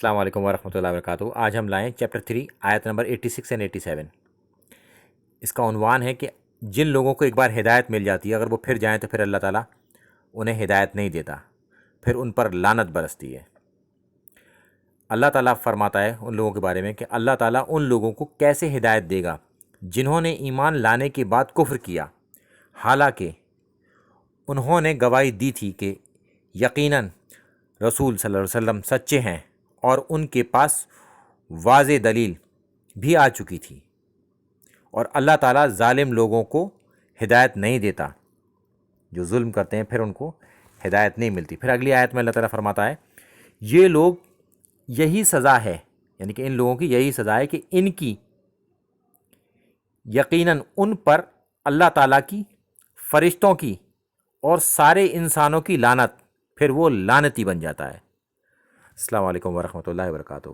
السلام علیکم ورحمۃ اللہ وبرکاتہ۔ آج ہم لائیں چیپٹر 3 آیت نمبر 86 اینڈ 87۔ اس کا عنوان ہے کہ جن لوگوں کو ایک بار ہدایت مل جاتی ہے اگر وہ پھر جائیں تو پھر اللہ تعالیٰ انہیں ہدایت نہیں دیتا، پھر ان پر لعنت برستی ہے۔ اللہ تعالیٰ فرماتا ہے ان لوگوں کے بارے میں کہ اللہ تعالیٰ ان لوگوں کو کیسے ہدایت دے گا جنہوں نے ایمان لانے کے بعد کفر کیا، حالانکہ انہوں نے گواہی دی تھی کہ یقیناً رسول صلی اللہ علیہ وسلم سچے ہیں اور ان کے پاس واضح دلیل بھی آ چکی تھی، اور اللہ تعالیٰ ظالم لوگوں کو ہدایت نہیں دیتا۔ جو ظلم کرتے ہیں پھر ان کو ہدایت نہیں ملتی۔ پھر اگلی آیت میں اللہ تعالیٰ فرماتا ہے یہ لوگ یہی سزا ہے، یعنی کہ ان لوگوں کی یہی سزا ہے کہ ان کی یقیناً ان پر اللہ تعالیٰ کی، فرشتوں کی اور سارے انسانوں کی لعنت، پھر وہ لعنتی بن جاتا ہے۔ السلام علیکم ورحمۃ اللہ وبرکاتہ۔